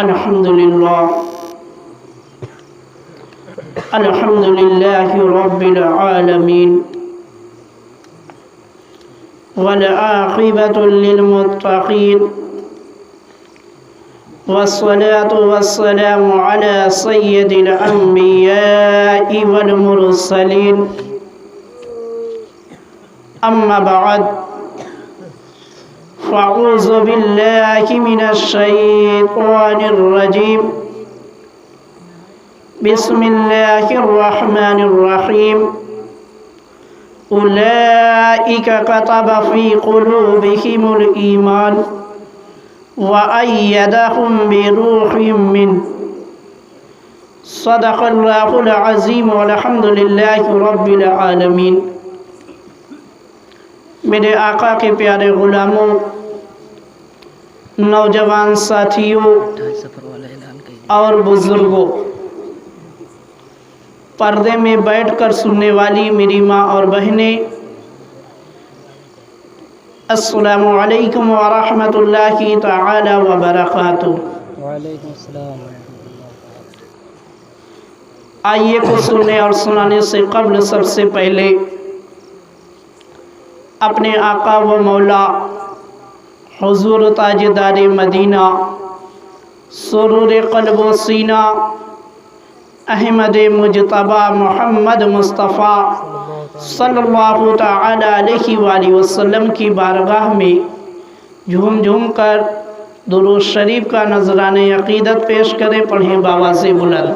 الحمد لله رب العالمين والعاقبة للمتقين والصلاة والسلام على سيد الأنبياء والمرسلين أما بعد فأعوذ بالله من الشيطان الرجيم بسم الله الرحمن الرحيم أولئك كتب في قلوبهم الإيمان وأيدهم بروح منه صدق الله العظيم والحمد لله رب العالمين۔ میرے آقا کے پیارے غلاموں، نوجوان ساتھیوں اور بزرگوں، پردے میں بیٹھ کر سننے والی میری ماں اور بہنیں، السلام علیکم ورحمۃ اللہ تعالی وبرکاتہ۔ وعلیکم السلام۔ آئیے کو سننے اور سنانے سے قبل سب سے پہلے اپنے آقا و مولا حضور تاجدار مدینہ سرور قلب و سینہ احمد مجتبی محمد مصطفیٰ صلی اللہ تعالی علیہ وآلہ وسلم کی بارگاہ میں جھوم جھوم کر درود شریف کا نذرانِ عقیدت پیش کریں۔ پڑھیں بآواز بلند،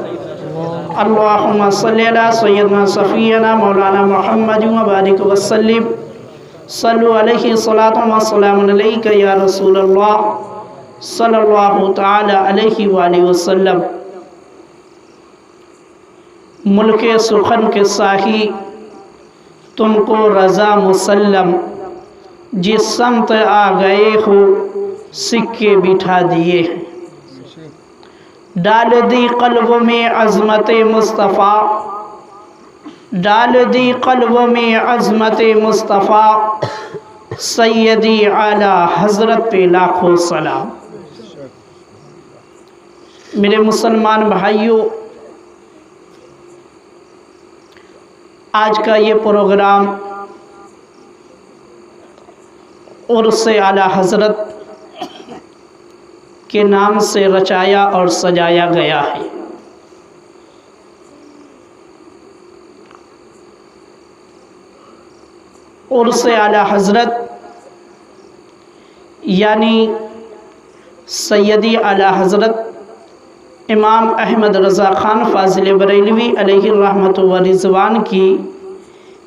اللہم صلی علی سیدنا صفینا مولانا محمد وبارک وسلم، صلو علیہ صلاۃ و سلام علیک یا رسول اللہ صلی اللہ تعالی علیہ وآلہ وسلم۔ ملک سخن کے ساہی تم کو رضا مسلم، جس سمت آ گئے ہو سکے بٹھا دیے ہیں، ڈال دی قلب میں عظمت مصطفیٰ، ڈال دی قلب میں عظمت مصطفیٰ، سیدی اعلی حضرت پہ لاکھوں سلام۔ میرے مسلمان بھائیوں، آج کا یہ پروگرام عرس اعلی حضرت کے نام سے رچایا اور سجایا گیا ہے۔ عرس اعلی حضرت یعنی سیدی اعلی حضرت امام احمد رضا خان فاضل بریلوی علیہ الرحمۃ و رضوان کی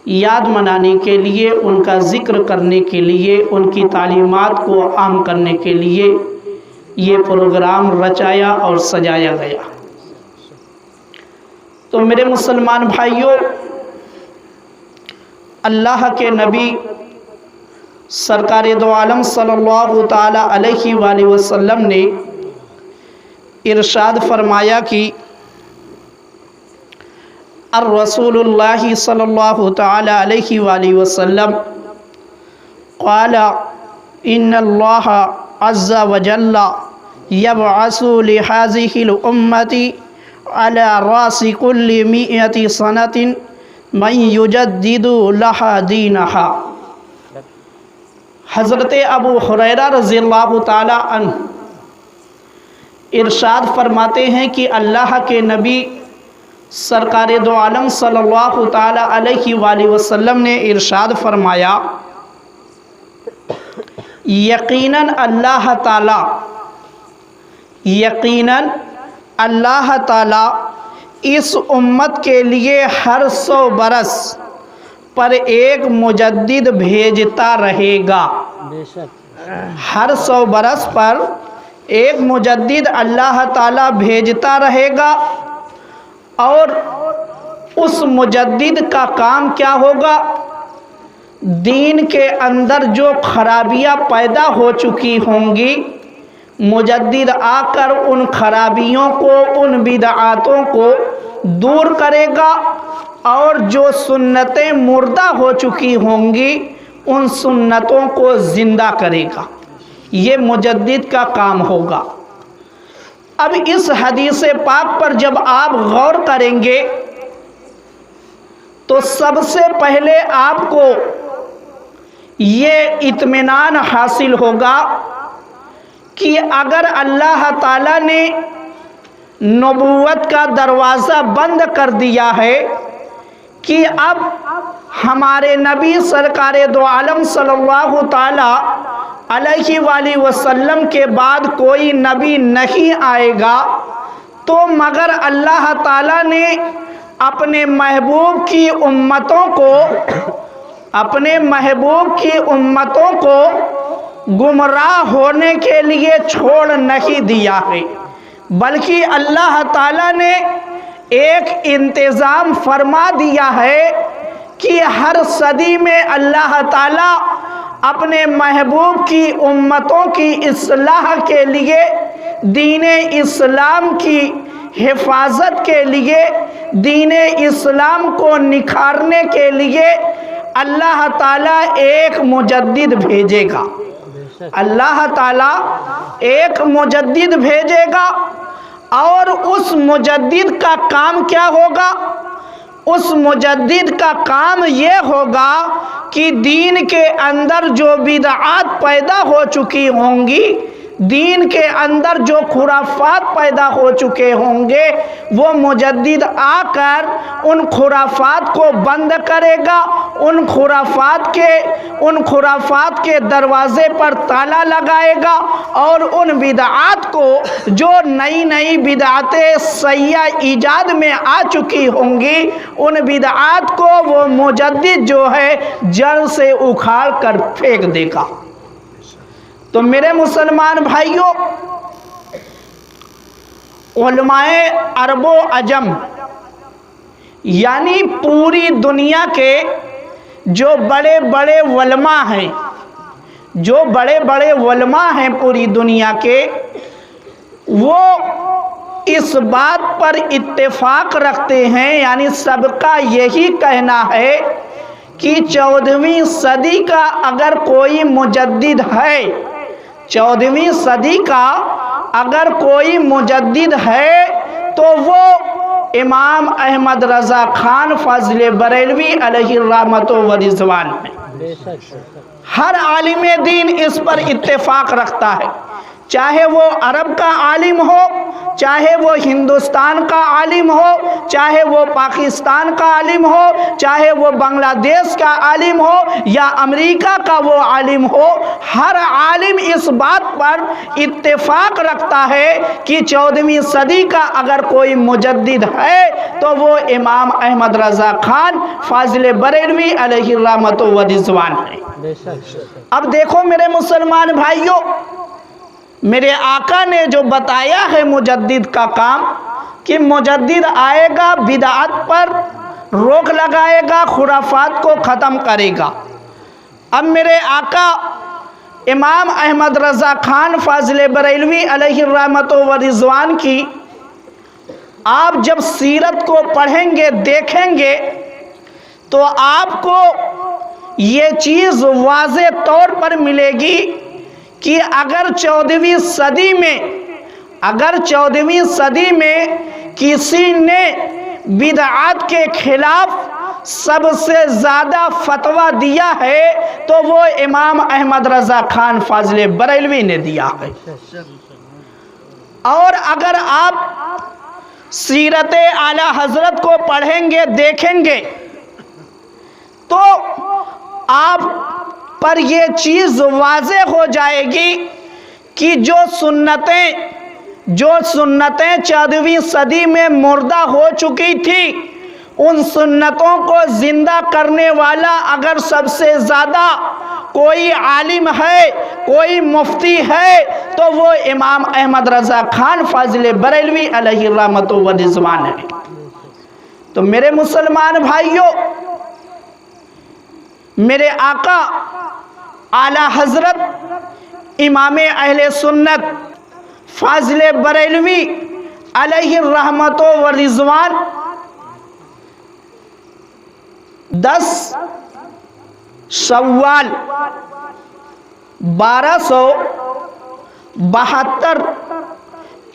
یاد منانے کے لیے، ان کا ذکر کرنے کے لیے، ان کی تعلیمات کو عام کرنے کے لیے یہ پروگرام رچایا اور سجایا گیا۔ تو میرے مسلمان بھائیوں، اللہ کے نبی سرکار دو عالم صلی اللہ تعالی علیہ وآلہ وسلم نے ارشاد فرمایا کہ الرسول اللہ صلی اللہ تعالی علیہ وآلہ وسلم قال ان اللہ عز وجل یبعث لہذه الامت على راس كل 100 سنة من یجدد لہا دینہا۔ حضرت ابو ہریرہ رضی اللہ تعالی عنہ ارشاد فرماتے ہیں کہ اللہ کے نبی سرکار دو عالم صلی اللہ تعالی علیہ وآلہ وسلم نے ارشاد فرمایا، یقیناً اللہ تعالی اس امت کے لیے ہر 100 برس پر ایک مجدد بھیجتا رہے گا۔ ہر 100 برس پر ایک مجدد اللہ تعالی بھیجتا رہے گا، اور اس مجدد کا کام کیا ہوگا؟ دین کے اندر جو خرابیاں پیدا ہو چکی ہوں گی، مجدد آ کر ان خرابیوں کو، ان بدعاتوں کو دور کرے گا، اور جو سنتیں مردہ ہو چکی ہوں گی ان سنتوں کو زندہ کرے گا۔ یہ مجدد کا کام ہوگا۔ اب اس حدیث پاک پر جب آپ غور کریں گے تو سب سے پہلے آپ کو یہ اطمینان حاصل ہوگا کہ اگر اللہ تعالیٰ نے نبوت کا دروازہ بند کر دیا ہے کہ اب ہمارے نبی سرکار دو عالم صلی اللہ تعالی علیہ وآلہ وسلم کے بعد کوئی نبی نہیں آئے گا، تو مگر اللہ تعالیٰ نے اپنے محبوب کی امتوں کو گمراہ ہونے کے لیے چھوڑ نہیں دیا ہے، بلکہ اللہ تعالیٰ نے ایک انتظام فرما دیا ہے کہ ہر صدی میں اللہ تعالیٰ اپنے محبوب کی امتوں کی اصلاح کے لیے، دین اسلام کی حفاظت کے لیے، دین اسلام کو نکھارنے کے لیے اللہ تعالیٰ ایک مجدد بھیجے گا۔ اللہ تعالیٰ ایک مجدد بھیجے گا، اور اس مجدد کا کام کیا ہوگا؟ اس مجدد کا کام یہ ہوگا کہ دین کے اندر جو بدعات پیدا ہو چکی ہوں گی، دین کے اندر جو خرافات پیدا ہو چکے ہوں گے، وہ مجدد آ کر ان خرافات کو بند کرے گا، ان خرافات کے دروازے پر تالا لگائے گا، اور ان بدعات کو، جو نئی نئی بدعتیں سیاح ایجاد میں آ چکی ہوں گی، ان بدعات کو وہ مجدد جو ہے جڑ سے اکھاڑ کر پھینک دے گا۔ تو میرے مسلمان بھائیوں، علماء عرب و عجم یعنی پوری دنیا کے جو بڑے بڑے علماء ہیں پوری دنیا کے، وہ اس بات پر اتفاق رکھتے ہیں، یعنی سب کا یہی کہنا ہے کہ 14ویں صدی کا اگر کوئی مجدد ہے، 14ویں صدی کا اگر کوئی مجدد ہے تو وہ امام احمد رضا خان فاضل بریلوی علیہ الرحمۃ والرضوان ہے۔ ہر عالم دین اس پر اتفاق رکھتا ہے، چاہے وہ عرب کا عالم ہو، چاہے وہ ہندوستان کا عالم ہو، چاہے وہ پاکستان کا عالم ہو، چاہے وہ بنگلہ دیش کا عالم ہو یا امریکہ کا وہ عالم ہو، ہر عالم اس بات پر اتفاق رکھتا ہے کہ 14ویں صدی کا اگر کوئی مجدد ہے تو وہ امام احمد رضا خان فاضل بریلوی علیہ الرحمۃ والرضوان ہے۔ اب دیکھو میرے مسلمان بھائیوں، میرے آقا نے جو بتایا ہے مجدد کا کام، کہ مجدد آئے گا، بدعات پر روک لگائے گا، خرافات کو ختم کرے گا۔ اب میرے آقا امام احمد رضا خان فاضل بریلوی علیہ الرحمۃ والرضوان کی آپ جب سیرت کو پڑھیں گے، دیکھیں گے، تو آپ کو یہ چیز واضح طور پر ملے گی کہ اگر 14ویں صدی میں کسی نے بدعات کے خلاف سب سے زیادہ فتویٰ دیا ہے تو وہ امام احمد رضا خان فاضل بریلوی نے دیا ہے۔ اور اگر آپ سیرت اعلیٰ حضرت کو پڑھیں گے، دیکھیں گے، تو آپ پر یہ چیز واضح ہو جائے گی کہ جو سنتیں 14ویں صدی میں مردہ ہو چکی تھی، ان سنتوں کو زندہ کرنے والا اگر سب سے زیادہ کوئی عالم ہے، کوئی مفتی ہے، تو وہ امام احمد رضا خان فاضل بریلوی علیہ الرحمۃ والرضوان ہے۔ تو میرے مسلمان بھائیوں، میرے آقا اعلیٰ حضرت امام اہل سنت فاضل بریلوی علیہ الرحمۃ والرضوان 10 شوال 1272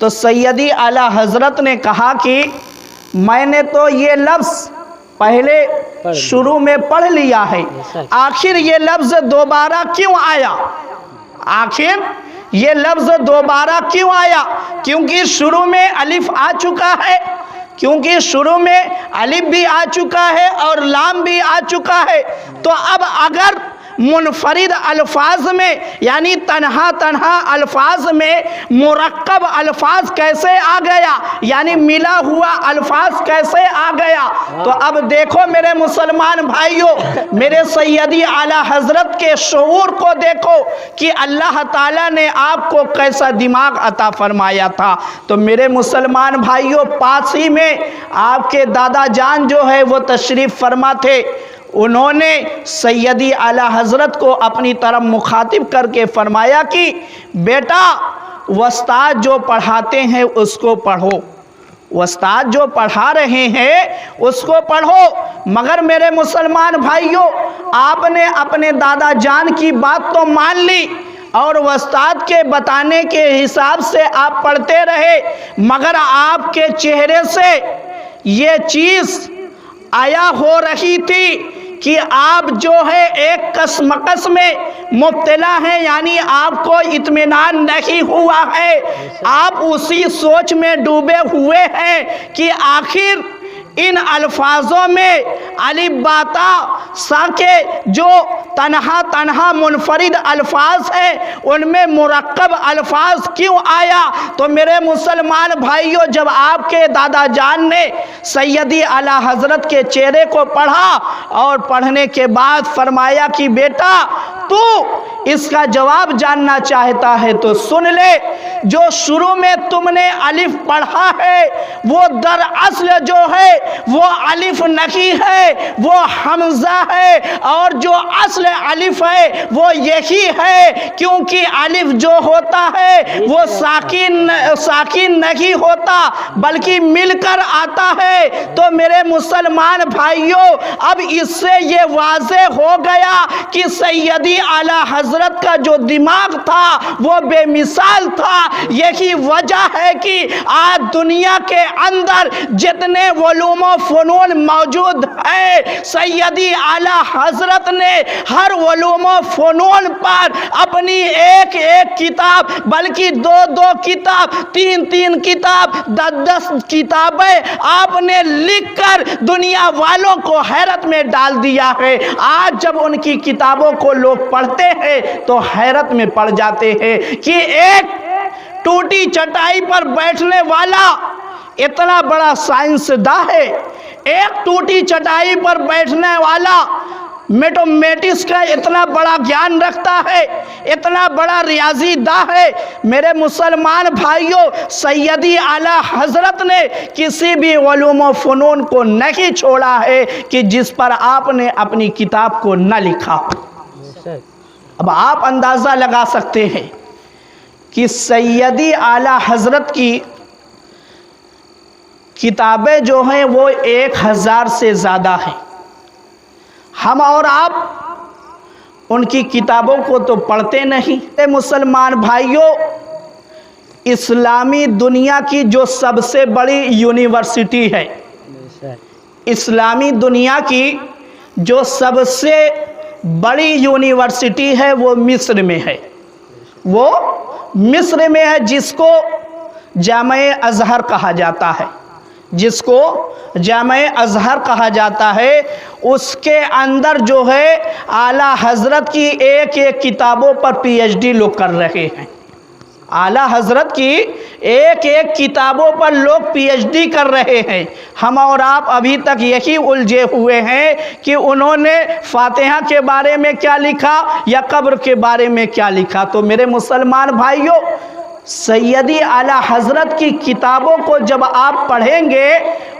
تو سیدی اعلیٰ حضرت نے کہا کہ میں نے تو یہ لفظ پہلے شروع میں پڑھ لیا ہے، آخر یہ لفظ دوبارہ کیوں آیا؟ آخر یہ لفظ دوبارہ کیوں آیا؟ کیونکہ شروع میں الف آ چکا ہے، کیونکہ شروع میں الف بھی آ چکا ہے اور لام بھی آ چکا ہے۔ تو اب اگر منفرد الفاظ میں یعنی تنہا الفاظ میں مرکب الفاظ کیسے آ گیا، یعنی ملا ہوا الفاظ کیسے آ گیا؟ تو اب دیکھو میرے مسلمان بھائیوں، میرے سیدی اعلیٰ حضرت کے شعور کو دیکھو کہ اللہ تعالیٰ نے آپ کو کیسا دماغ عطا فرمایا تھا۔ تو میرے مسلمان بھائیوں، پاس ہی میں آپ کے دادا جان جو ہے وہ تشریف فرما تھے، انہوں نے سیدی اعلیٰ حضرت کو اپنی طرف مخاطب کر کے فرمایا کہ بیٹا استاد جو پڑھاتے ہیں اس کو پڑھو، استاد جو پڑھا رہے ہیں اس کو پڑھو۔ مگر میرے مسلمان بھائیوں، آپ نے اپنے دادا جان کی بات تو مان لی اور استاد کے بتانے کے حساب سے آپ پڑھتے رہے، مگر آپ کے چہرے سے یہ چیز آیا ہو رہی تھی کہ آپ جو ہے ایک کشمکش میں مبتلا ہیں، یعنی آپ کو اطمینان نہیں ہوا ہے، آپ اسی سوچ میں ڈوبے ہوئے ہیں کہ آخر ان الفاظوں میں الف با تا سا کے جو تنہا منفرد الفاظ ہیں ان میں مرکب الفاظ کیوں آیا؟ تو میرے مسلمان بھائیوں، جب آپ کے دادا جان نے سیدی اعلیٰ حضرت کے چہرے کو پڑھا اور پڑھنے کے بعد فرمایا کہ بیٹا تو اس کا جواب جاننا چاہتا ہے تو سن لے، جو شروع میں تم نے الف پڑھا ہے وہ دراصل جو ہے وہ الف نہیں ہے، وہ حمزہ ہے، اور جو اصل الف ہے وہ یہی ہے، کیونکہ الف جو ہوتا ہے وہ ساکن نہیں ہوتا بلکہ مل کر آتا ہے۔ تو میرے مسلمان بھائیوں، اب اس سے یہ واضح ہو گیا کہ سیدی اعلیٰ حضرت کا جو دماغ تھا وہ بے مثال تھا۔ یہی وجہ ہے کہ آج دنیا کے اندر جتنے علوم و فنون موجود ہیں، سیدی اعلیٰ حضرت نے ہر علوم و فنون پر اپنی ایک کتاب، بلکہ دو کتاب، تین کتاب، 10 کتابیں آپ نے لکھ کر دنیا والوں کو حیرت میں ڈال دیا ہے۔ آج جب ان کی کتابوں کو لوگ پڑھتے ہیں تو حیرت میں پڑ جاتے ہیں کہ ایک ٹوٹی چٹائی پر بیٹھنے والا اتنا بڑا سائنسداں ہے، ایک ٹوٹی چٹائی پر بیٹھنے والا میتھمیٹکس کا اتنا بڑا گیان رکھتا ہے، اتنا بڑا ریاضی داں ہے۔ میرے مسلمان بھائیوں، سیدی اعلیٰ حضرت نے کسی بھی علوم و فنون کو نہیں چھوڑا ہے کہ جس پر آپ نے اپنی کتاب کو نہ لکھا ہو۔ اب آپ اندازہ لگا سکتے ہیں کہ سیدی اعلیٰ حضرت کی کتابیں جو ہیں وہ 1000 سے زیادہ ہیں۔ ہم اور آپ ان کی کتابوں کو تو پڑھتے نہیں۔ مسلمان بھائیوں، اسلامی دنیا کی جو سب سے بڑی یونیورسٹی ہے، اسلامی دنیا کی جو سب سے بڑی یونیورسٹی ہے وہ مصر میں ہے، وہ مصر میں ہے، جس کو جامع ازہر کہا جاتا ہے، جس کو جامع ازہر کہا جاتا ہے۔ اس کے اندر جو ہے اعلیٰ حضرت کی ایک کتابوں پر پی ایچ ڈی لوگ کر رہے ہیں، اعلیٰ حضرت کی ایک کتابوں پر لوگ پی ایچ ڈی کر رہے ہیں۔ ہم اور آپ ابھی تک یہی الجھے ہوئے ہیں کہ انہوں نے فاتحہ کے بارے میں کیا لکھا یا قبر کے بارے میں کیا لکھا۔ تو میرے مسلمان بھائیوں، سیدی اعلیٰ حضرت کی کتابوں کو جب آپ پڑھیں گے،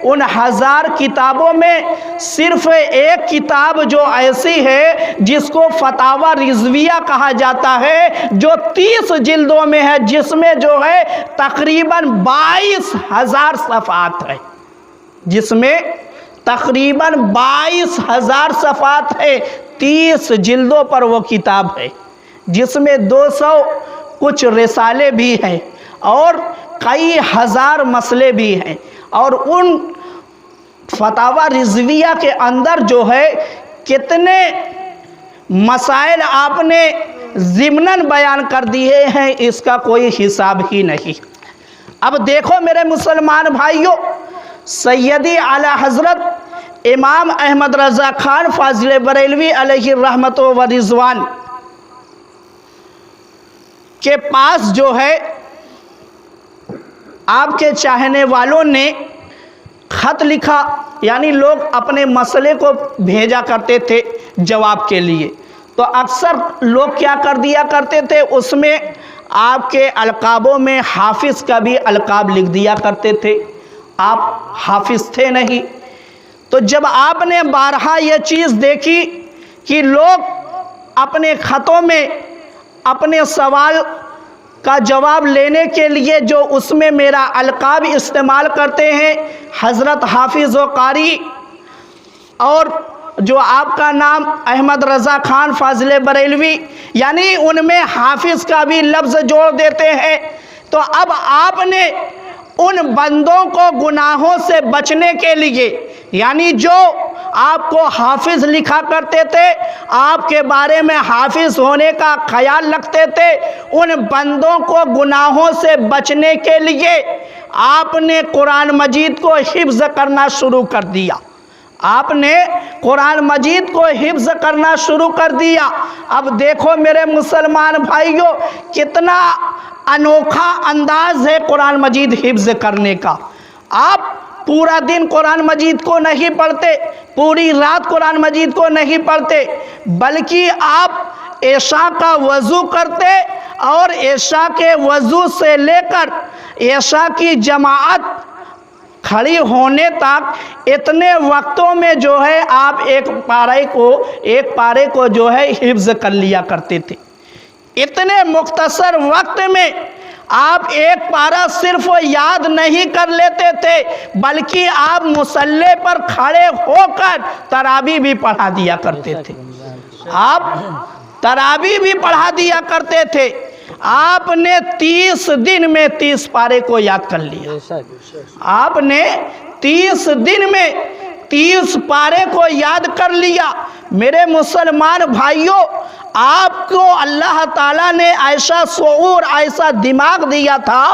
ان 1000 کتابوں میں صرف ایک کتاب جو ایسی ہے جس کو فتاوی رضویہ کہا جاتا ہے، جو 30 جلدوں میں ہے، جس میں جو ہے تقریباً 22,000 صفحات ہے، جس میں تقریباً 22,000 صفحات ہے، 30 جلدوں پر وہ کتاب ہے، جس میں 200 کچھ رسالے بھی ہیں اور کئی ہزار مسئلے بھی ہیں، اور ان فتاوی رضویہ کے اندر جو ہے کتنے مسائل آپ نے ضمناً بیان کر دیے ہیں، اس کا کوئی حساب ہی نہیں۔ اب دیکھو میرے مسلمان بھائیوں، سیدی اعلیٰ حضرت امام احمد رضا خان فاضل بریلوی علیہ الرحمت و رضوان کے پاس جو ہے آپ کے چاہنے والوں نے خط لکھا، یعنی لوگ اپنے مسئلے کو بھیجا کرتے تھے جواب کے لیے، تو اکثر لوگ کیا کر دیا کرتے تھے، اس میں آپ کے القابوں میں حافظ کا بھی القاب لکھ دیا کرتے تھے۔ آپ حافظ تھے نہیں، تو جب آپ نے بارہا یہ چیز دیکھی کہ لوگ اپنے خطوں میں اپنے سوال کا جواب لینے کے لیے جو اس میں میرا القاب استعمال کرتے ہیں، حضرت حافظ و قاری، اور جو آپ کا نام احمد رضا خان فاضل بریلوی، یعنی ان میں حافظ کا بھی لفظ جوڑ دیتے ہیں، تو اب آپ نے ان بندوں کو گناہوں سے بچنے کے لیے، یعنی جو آپ کو حافظ لکھا کرتے تھے، آپ کے بارے میں حافظ ہونے کا خیال رکھتے تھے، ان بندوں کو گناہوں سے بچنے کے لیے آپ نے قرآن مجید کو حفظ کرنا شروع کر دیا۔ آپ نے قرآن مجید کو حفظ کرنا شروع کر دیا۔ اب دیکھو میرے مسلمان بھائیوں، کتنا انوکھا انداز ہے قرآن مجید حفظ کرنے کا۔ آپ پورا دن قرآن مجید کو نہیں پڑھتے، پوری رات قرآن مجید کو نہیں پڑھتے، بلکہ آپ عشاء کا وضو کرتے، اور عشاء کے وضو سے لے کر عشاء کی جماعت کھڑی ہونے تک اتنے وقتوں میں جو ہے آپ ایک پارے کو جو ہے حفظ کر لیا کرتے تھے۔ اتنے مختصر وقت میں آپ ایک پارہ صرف یاد نہیں کر لیتے تھے، بلکہ آپ مصلی پر کھڑے ہو کر تراویح بھی پڑھا دیا کرتے تھے۔ آپ تراویح بھی پڑھا دیا کرتے تھے۔ آپ نے 30 دن میں 30 پارے کو یاد کر لیا۔ آپ نے 30 دن میں 30 پارے کو یاد کر لیا۔ میرے مسلمان بھائیوں، آپ کو اللہ تعالیٰ نے ایسا شعور، ایسا دماغ دیا تھا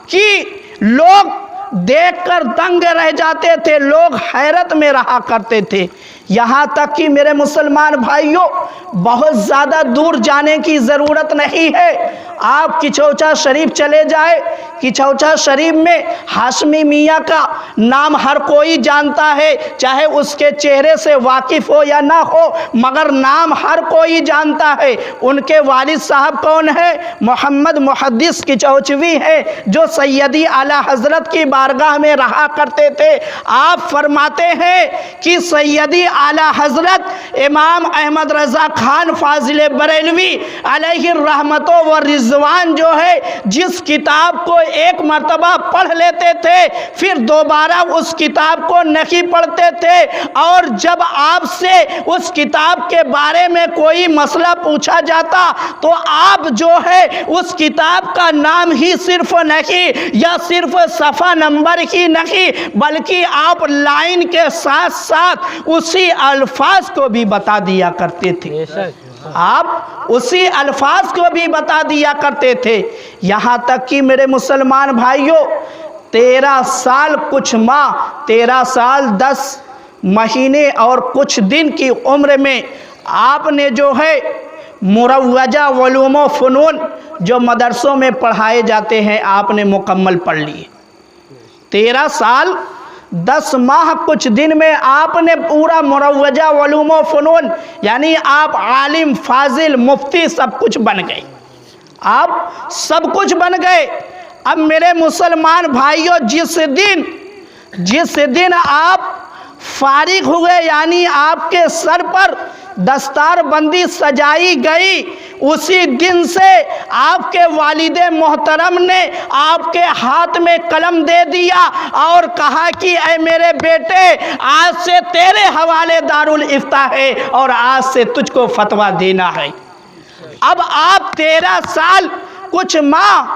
کہ لوگ دیکھ کر دنگ رہ جاتے تھے، لوگ حیرت میں رہا کرتے تھے۔ یہاں تک کہ میرے مسلمان بھائیوں، بہت زیادہ دور جانے کی ضرورت نہیں ہے، آپ کچوچا شریف چلے جائے، کچوچا شریف میں ہاشمی میاں کا نام ہر کوئی جانتا ہے، چاہے اس کے چہرے سے واقف ہو یا نہ ہو، مگر نام ہر کوئی جانتا ہے۔ ان کے والد صاحب کون ہے؟ محمد محدث کچوچوی ہے، جو سیدی اعلیٰ حضرت کی بارگاہ میں رہا کرتے تھے۔ آپ فرماتے ہیں کہ سیدی اعلیٰ حضرت امام احمد رضا خان فاضل بریلوی علیہ الرحمت و رضوان جو ہے، جس کتاب کو ایک مرتبہ پڑھ لیتے تھے، پھر دوبارہ اس کتاب کو نہیں پڑھتے تھے، اور جب آپ سے اس کتاب کے بارے میں کوئی مسئلہ پوچھا جاتا تو آپ جو ہے اس کتاب کا نام ہی صرف نہیں، یا صرف صفحہ نمبر ہی نہیں، بلکہ آپ لائن کے ساتھ ساتھ اسی الفاظ کو بھی بتا دیا کرتے تھے۔ آپ اسی الفاظ کو بھی بتا دیا کرتے تھے۔ یہاں تک کہ میرے مسلمان بھائیوں، 13 سال کچھ ماہ، 13 سال 10 مہینے اور کچھ دن کی عمر میں آپ نے جو ہے مروجہ علوم و فنون جو مدرسوں میں پڑھائے جاتے ہیں، آپ نے مکمل پڑھ لیے۔ 13 سال 10 ماہ کچھ دن میں آپ نے پورا مروجہ علوم و فنون، یعنی آپ عالم، فاضل، مفتی سب کچھ بن گئے۔ آپ سب کچھ بن گئے۔ اب میرے مسلمان بھائیوں، جس دن آپ فارغ ہوئے، یعنی آپ کے سر پر دستار بندی سجائی گئی، اسی دن سے آپ کے والد محترم نے آپ کے ہاتھ میں قلم دے دیا اور کہا کہ اے میرے بیٹے، آج سے تیرے حوالے دارالافتاء ہے اور آج سے تجھ کو فتویٰ دینا ہے۔ اب آپ 13 سال کچھ ماہ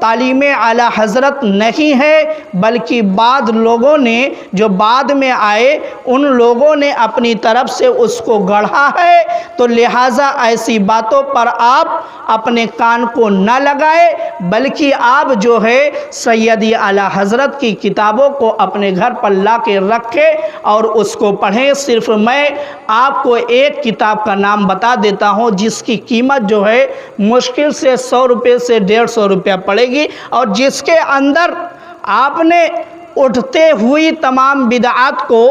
تعلیم اعلی حضرت نہیں ہے، بلکہ بعض لوگوں نے جو بعد میں آئے ان لوگوں نے اپنی طرف سے اس کو گڑھا ہے، تو لہٰذا ایسی باتوں پر آپ اپنے کان کو نہ لگائے، بلکہ آپ جو ہے سیدی اعلی حضرت کی کتابوں کو اپنے گھر پر لا کے رکھے اور اس کو پڑھیں۔ صرف میں آپ کو ایک کتاب کا نام بتا دیتا ہوں جس کی قیمت جو ہے مشکل سے 100 روپے سے 150 روپیہ پڑے گی، اور جس کے اندر آپ نے اٹھتے ہوئی تمام بدعات کو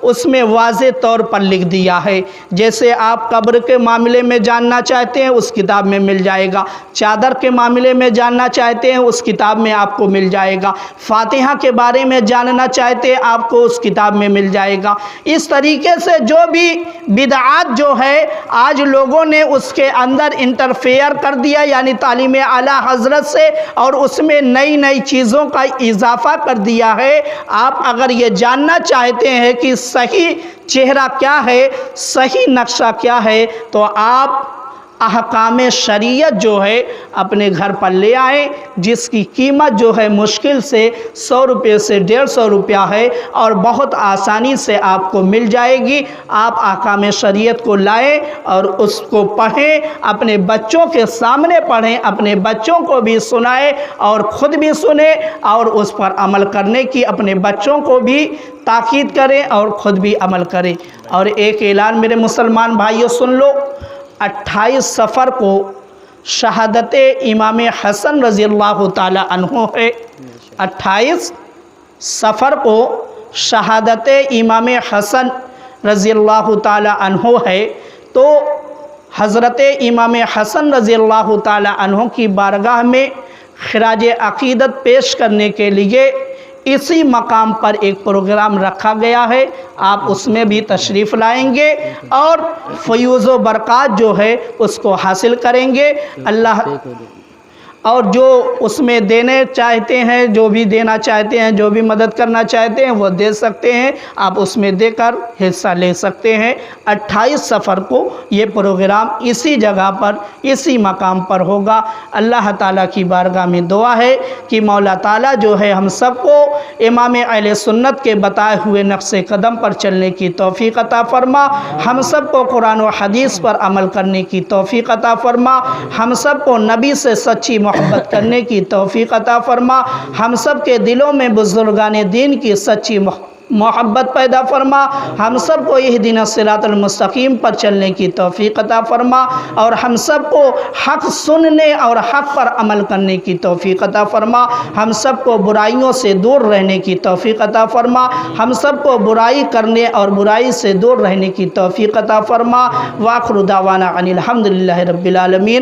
اس میں واضح طور پر لکھ دیا ہے۔ جیسے آپ قبر کے معاملے میں جاننا چاہتے ہیں اس کتاب میں مل جائے گا، چادر کے معاملے میں جاننا چاہتے ہیں اس کتاب میں آپ کو مل جائے گا، فاتحہ کے بارے میں جاننا چاہتے ہیں آپ کو اس کتاب میں مل جائے گا۔ اس طریقے سے جو بھی بدعات جو ہے آج لوگوں نے اس کے اندر انٹرفیئر کر دیا، یعنی تعلیم اعلیٰ حضرت سے، اور اس میں نئی نئی چیزوں کا اضافہ کر دیا ہے۔ آپ اگر یہ جاننا چاہتے ہیں کہ صحیح چہرہ کیا ہے، صحیح نقشہ کیا ہے، تو آپ احکام شریعت جو ہے اپنے گھر پر لے آئیں، جس کی قیمت جو ہے مشکل سے 100 روپے سے 150 روپیہ ہے، اور بہت آسانی سے آپ کو مل جائے گی۔ آپ احکام شریعت کو لائیں اور اس کو پڑھیں، اپنے بچوں کے سامنے پڑھیں، اپنے بچوں کو بھی سنائیں اور خود بھی سنیں، اور اس پر عمل کرنے کی اپنے بچوں کو بھی تاکید کریں اور خود بھی عمل کریں۔ اور ایک اعلان میرے مسلمان بھائیوں سن لو، 28 صفر کو شہادت امام حسن رضی اللہ تعالی عنہ ہے۔ 28 صفر کو شہادت امام حسن رضی اللہ تعالی عنہ ہے، تو حضرت امام حسن رضی اللہ تعالی عنہ کی بارگاہ میں خراج عقیدت پیش کرنے کے لیے اسی مقام پر ایک پروگرام رکھا گیا ہے۔ آپ اس میں بھی تشریف لائیں گے اور فیوز و برکات جو ہے اس کو حاصل کریں گے۔ اللہ اور جو اس میں دینے چاہتے ہیں، جو بھی دینا چاہتے ہیں، جو بھی مدد کرنا چاہتے ہیں وہ دے سکتے ہیں، آپ اس میں دے کر حصہ لے سکتے ہیں۔ 28 صفر کو یہ پروگرام اسی جگہ پر اسی مقام پر ہوگا۔ اللہ تعالیٰ کی بارگاہ میں دعا ہے کہ مولا تعالیٰ جو ہے ہم سب کو امام اہل سنت کے بتائے ہوئے نقش قدم پر چلنے کی توفیق عطا فرما، ہم سب کو قرآن و حدیث پر عمل کرنے کی توفیق عطا فرما، ہم سب کو نبی سے سچی محبت کرنے کی توفیق عطا فرما، ہم سب کے دلوں میں بزرگان دین کی سچی محبت پیدا فرما، ہم سب کو اہدنا الصراط المستقیم پر چلنے کی توفیق عطا فرما، اور ہم سب کو حق سننے اور حق پر عمل کرنے کی توفیق عطا فرما، ہم سب کو برائیوں سے دور رہنے کی توفیق عطا فرما، ہم سب کو برائی کرنے اور برائی سے دور رہنے کی توفیق عطا فرما۔ وآخر دعوانا ان الحمد للہ رب العالمین۔